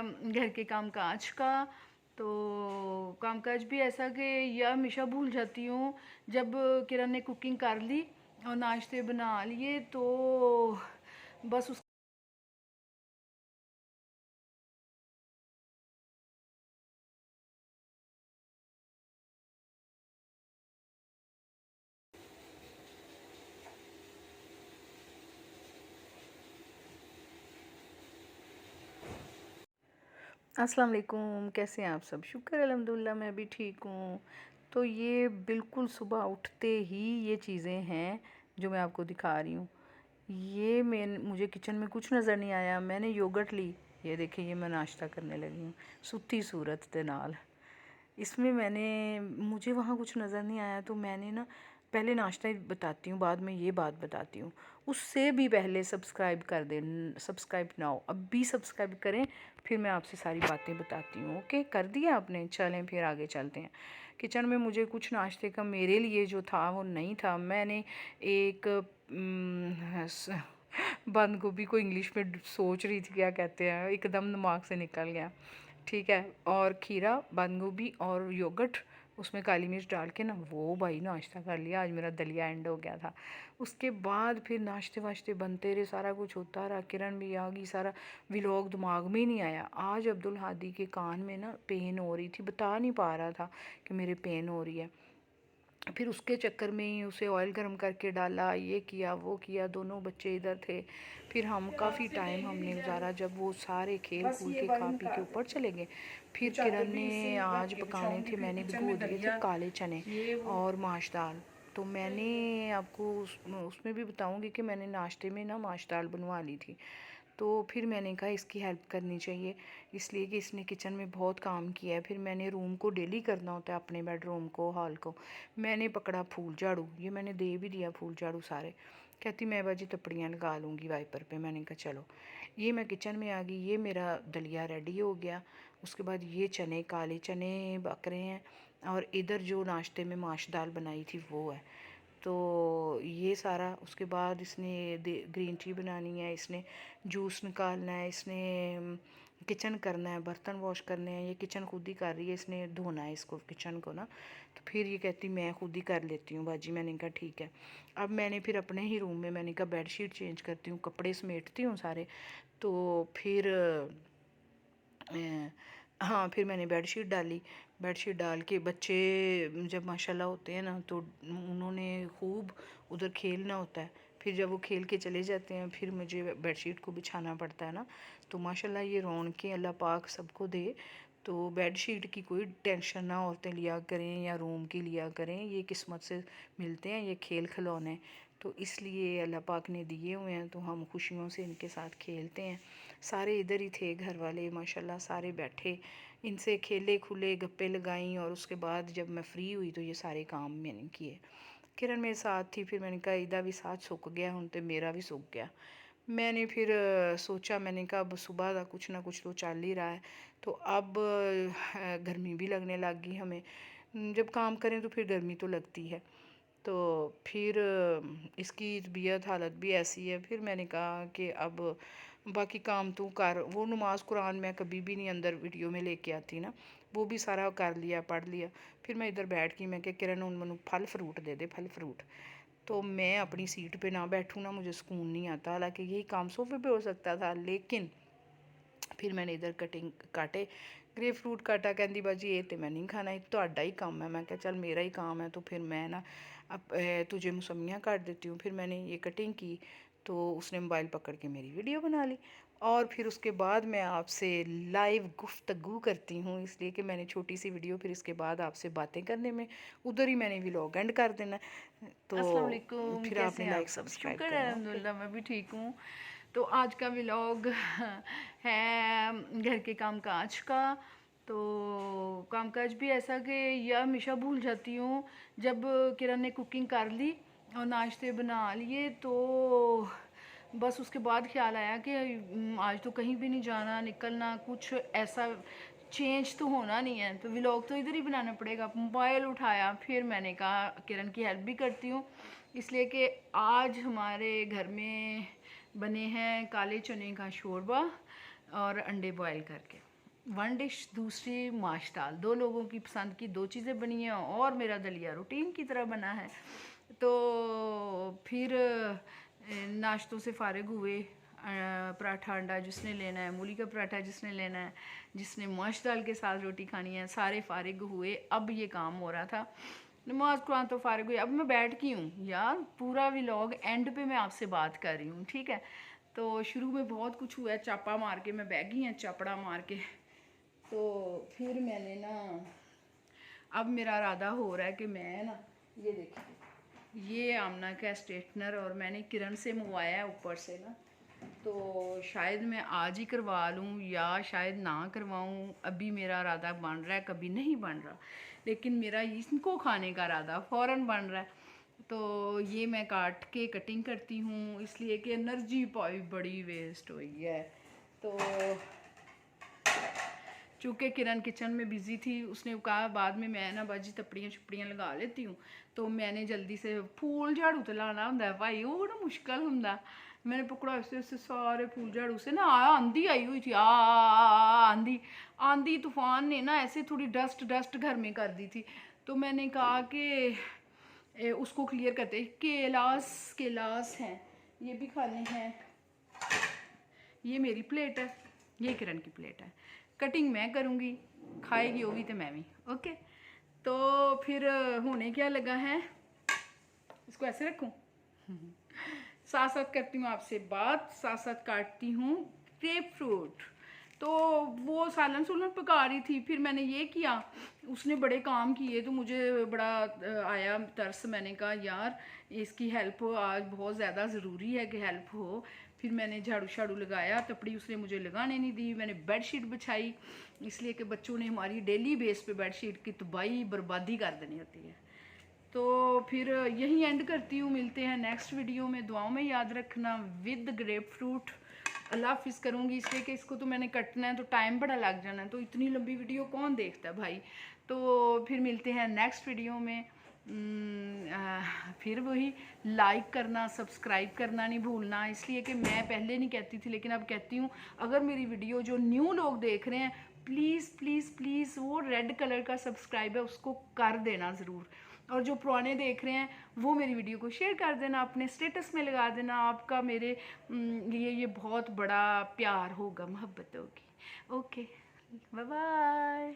घर के कामकाज का। तो कामकाज भी ऐसा कि या हमेशा भूल जाती हूँ। जब किरण ने कुकिंग कर ली और नाश्ते बना लिए तो बस उस अस्सलाम वालेकुम, कैसे हैं आप सब? शुक्र अल्हम्दुलिल्लाह मैं भी ठीक हूँ। तो ये बिल्कुल सुबह उठते ही ये चीज़ें हैं जो मैं आपको दिखा रही हूँ। ये मुझे किचन में कुछ नज़र नहीं आया, मैंने योगर्ट ली। ये देखिए, ये मैं नाश्ता करने लगी हूँ सुत्ती सूरत दे नाल। इसमें मुझे वहाँ कुछ नज़र नहीं आया तो मैंने ना, पहले नाश्ता ही बताती हूँ, बाद में ये बात बताती हूँ। उससे भी पहले सब्सक्राइब कर दें, सब्सक्राइब नाउ, अब भी सब्सक्राइब करें, फिर मैं आपसे सारी बातें बताती हूँ। ओके, कर दिया आपने? चलें फिर आगे चलते हैं। किचन में मुझे कुछ नाश्ते का मेरे लिए जो था वो नहीं था। मैंने एक बंद गोभी को इंग्लिश में सोच रही थी क्या कहते हैं, एकदम दिमाग से निकल गया। ठीक है, और खीरा, बंद गोभी और योगर्ट, उसमें काली मिर्च डाल के ना, वो भाई नाश्ता कर लिया। आज मेरा दलिया एंड हो गया था। उसके बाद फिर नाश्ते वाश्ते बनते रहे, सारा कुछ होता रहा। किरण भी आ गई, सारा व्लॉग दिमाग में ही नहीं आया। आज अब्दुल हादी के कान में ना पेन हो रही थी, बता नहीं पा रहा था कि मेरे पेन हो रही है। फिर उसके चक्कर में ही उसे ऑयल गर्म करके डाला, ये किया वो किया, दोनों बच्चे इधर थे। फिर हम काफ़ी टाइम हमने गुजारा, जब वो सारे खेल कूद के खा पी के ऊपर चले गए। फिर किरण ने आज पकाने थे, मैंने भिगो दिए थे काले चने और माश दाल। तो मैंने आपको उसमें भी बताऊंगी कि मैंने नाश्ते में ना माश दाल बनवा ली थी। तो फिर मैंने कहा इसकी हेल्प करनी चाहिए, इसलिए कि इसने किचन में बहुत काम किया है। फिर मैंने रूम को डेली करना होता है, अपने बेडरूम को, हॉल को। मैंने पकड़ा फूल झाड़ू, ये मैंने दे भी दिया फूल झाड़ू सारे। कहती मैं बाजी तपड़ियाँ लगा लूँगी वाइपर पे। मैंने कहा चलो। ये मैं किचन में आ गई, ये मेरा दलिया रेडी हो गया। उसके बाद ये चने, काले चने पक रहे हैं, और इधर जो नाश्ते में माश दाल बनाई थी वो है। तो ये सारा, उसके बाद इसने ग्रीन टी बनानी है, इसने जूस निकालना है, इसने किचन करना है, बर्तन वॉश करने हैं। ये किचन खुद ही कर रही है, इसने धोना है इसको, किचन को ना। तो फिर ये कहती मैं खुद ही कर लेती हूँ बाजी। मैंने कहा ठीक है। अब मैंने फिर अपने ही रूम में, मैंने कहा बेडशीट चेंज करती हूँ, कपड़े समेटती हूँ सारे। तो फिर हाँ, फिर मैंने बेडशीट डाली। बेडशीट डाल के बच्चे जब माशाल्लाह होते हैं ना, तो उन्होंने खूब उधर खेलना होता है। फिर जब वो खेल के चले जाते हैं, फिर मुझे बेडशीट को बिछाना पड़ता है ना। तो माशाल्लाह ये रौनकें अल्लाह पाक सबको दे। तो बेडशीट की कोई टेंशन ना औरतें लिया करें या रूम की लिया करें, ये किस्मत से मिलते हैं, ये खेल खिलौने। तो इसलिए अल्लाह पाक ने दिए हुए हैं, तो हम खुशियों से इनके साथ खेलते हैं। सारे इधर ही थे घर वाले, माशाल्लाह सारे बैठे, इनसे खेले खुले, गप्पे लगाई। और उसके बाद जब मैं फ्री हुई तो ये सारे काम मैंने किए। किरण मेरे साथ थी, फिर मैंने कहा इदा भी साथ सुक गया हूँ तो मेरा भी सुक गया। मैंने फिर सोचा, मैंने कहा अब सुबह का कुछ ना कुछ तो चल ही रहा है। तो अब गर्मी भी लगने लग गई हमें। जब काम करें तो फिर गर्मी तो लगती है। तो फिर इसकी तबीयत हालत भी ऐसी है। फिर मैंने कहा कि अब बाकी काम तू कर। वो नमाज कुरान मैं कभी भी नहीं अंदर वीडियो में लेके आती ना, वो भी सारा कर लिया, पढ़ लिया। फिर मैं इधर बैठ गई, मैं कि किरण उन मनु फल फ्रूट दे दे, फल फ्रूट। तो मैं अपनी सीट पे ना बैठूँ ना, मुझे सुकून नहीं आता। हालांकि यही काम सोफे पे हो सकता था, लेकिन फिर मैंने इधर कटिंग काटे, ग्रेप फ्रूट काटा। कहती बाजी ये तो मैं नहीं खाना, ये ਤੁਹਾਡਾ ही काम है। मैं क्या चल मेरा ही काम है, तो फिर मैं ना अब तुझे मौसमियाँ काट देती हूँ। फिर मैंने ये कटिंग की, तो उसने मोबाइल पकड़ के मेरी वीडियो बना ली। और फिर उसके बाद मैं आपसे लाइव गुफ्तगू करती हूँ, इसलिए कि मैंने छोटी सी वीडियो, फिर इसके बाद आपसे बातें करने में उधर ही मैंने व्लॉग एंड कर देना। तो अस्सलाम वालेकुम, फिर कैसे आपने हैं आप लाइक सब? सब्सक्राइब शुक्र है करना। ओके। अल्हम्दुलिल्लाह मैं भी ठीक हूँ। तो आज का व्लॉग है घर के कामकाज का। तो कामकाज भी ऐसा कि या हमेशा भूल जाती हूँ। जब किरण ने कुकिंग कर ली और नाश्ते बना लिए तो बस उसके बाद ख्याल आया कि आज तो कहीं भी नहीं जाना, निकलना, कुछ ऐसा चेंज तो होना नहीं है, तो व्लॉग तो इधर ही बनाना पड़ेगा। मोबाइल उठाया, फिर मैंने कहा किरण की हेल्प भी करती हूँ, इसलिए कि आज हमारे घर में बने हैं काले चने का शोरबा और अंडे बॉयल करके। वन डिश, दूसरी माश दाल, 2 लोगों की पसंद की 2 चीज़ें बनी हैं और मेरा दलिया रूटीन की तरह बना है। तो फिर नाश्तों से फ़ारिग हुए। पराठा अंडा जिसने लेना है, मूली का पराठा जिसने लेना है, जिसने माश दाल के साथ रोटी खानी है, सारे फ़ारिग हुए। अब ये काम हो रहा था, नमाज कुरान तो फ़ारिग हुई, अब मैं बैठ की हूँ यार। पूरा व्लॉग एंड पे मैं आपसे बात कर रही हूँ, ठीक है। तो शुरू में बहुत कुछ हुआ है, चापा मार के मैं बैगी हैं, चापड़ा मार के। तो फिर मैंने ना, अब मेरा इरादा हो रहा है कि मैं ना, ये देखिए, ये आमना का स्ट्रेटनर और मैंने किरण से मंगवाया है ऊपर से ना, तो शायद मैं आज ही करवा लूँ या शायद ना करवाऊँ। अभी मेरा इरादा बन रहा है, कभी नहीं बन रहा, लेकिन मेरा इनको खाने का इरादा फ़ौरन बन रहा है। तो ये मैं काट के कटिंग करती हूँ, इसलिए कि एनर्जी पाई बड़ी वेस्ट हुई है। तो चूँकि किरण किचन में बिज़ी थी, उसने कहा बाद में मैं ना बाजी तपड़ियाँ छपड़ियाँ लगा लेती हूँ। तो मैंने जल्दी से फूल झाड़ू तो लाना होंगे भाई, वो बड़ा मुश्किल होंगे। मैंने पकड़ा ऐसे सारे फूल झाड़ू से ना, आंधी आई हुई थी, आंधी आंधी तूफान ने ना ऐसे थोड़ी डस्ट डस्ट घर में कर दी थी। तो मैंने कहा कि उसको क्लियर करते। केलास केलास हैं, ये भी खाने हैं। ये मेरी प्लेट है, ये किरण की प्लेट है। कटिंग मैं करूँगी, खाएगी वो भी तो मैं भी। ओके, तो फिर होने क्या लगा है, इसको ऐसे रखूँ, साथ साथ करती हूँ आपसे बात, साथ साथ काटती हूँ ग्रेप फ्रूट। तो वो सालन सुलन पका रही थी, फिर मैंने ये किया, उसने बड़े काम किए तो मुझे बड़ा आया तरस। मैंने कहा यार इसकी हेल्प आज बहुत ज़्यादा ज़रूरी है कि हेल्प हो। फिर मैंने झाड़ू शाड़ू लगाया, तपड़ी उसने मुझे लगाने नहीं दी। मैंने बेडशीट बिछाई, इसलिए कि बच्चों ने हमारी डेली बेस पे बेडशीट की तबाही बर्बादी कर देनी होती है। तो फिर यही एंड करती हूँ, मिलते हैं नेक्स्ट वीडियो में। दुआओं में याद रखना, विद ग्रेप फ्रूट। अल्लाह हाफिज़ करूँगी, इसलिए कि इसको तो मैंने कटना है तो टाइम बड़ा लग जाना है, तो इतनी लंबी वीडियो कौन देखता है भाई। तो फिर मिलते हैं नेक्स्ट वीडियो में। फिर वही लाइक करना, सब्सक्राइब करना नहीं भूलना, इसलिए कि मैं पहले नहीं कहती थी लेकिन अब कहती हूँ। अगर मेरी वीडियो जो न्यू लोग देख रहे हैं, प्लीज़ प्लीज़ प्लीज़ वो रेड कलर का सब्सक्राइब है उसको कर देना ज़रूर। और जो पुराने देख रहे हैं वो मेरी वीडियो को शेयर कर देना, अपने स्टेटस में लगा देना। आपका मेरे लिए ये बहुत बड़ा प्यार होगा, मोहब्बत होगी। Okay, bye bye.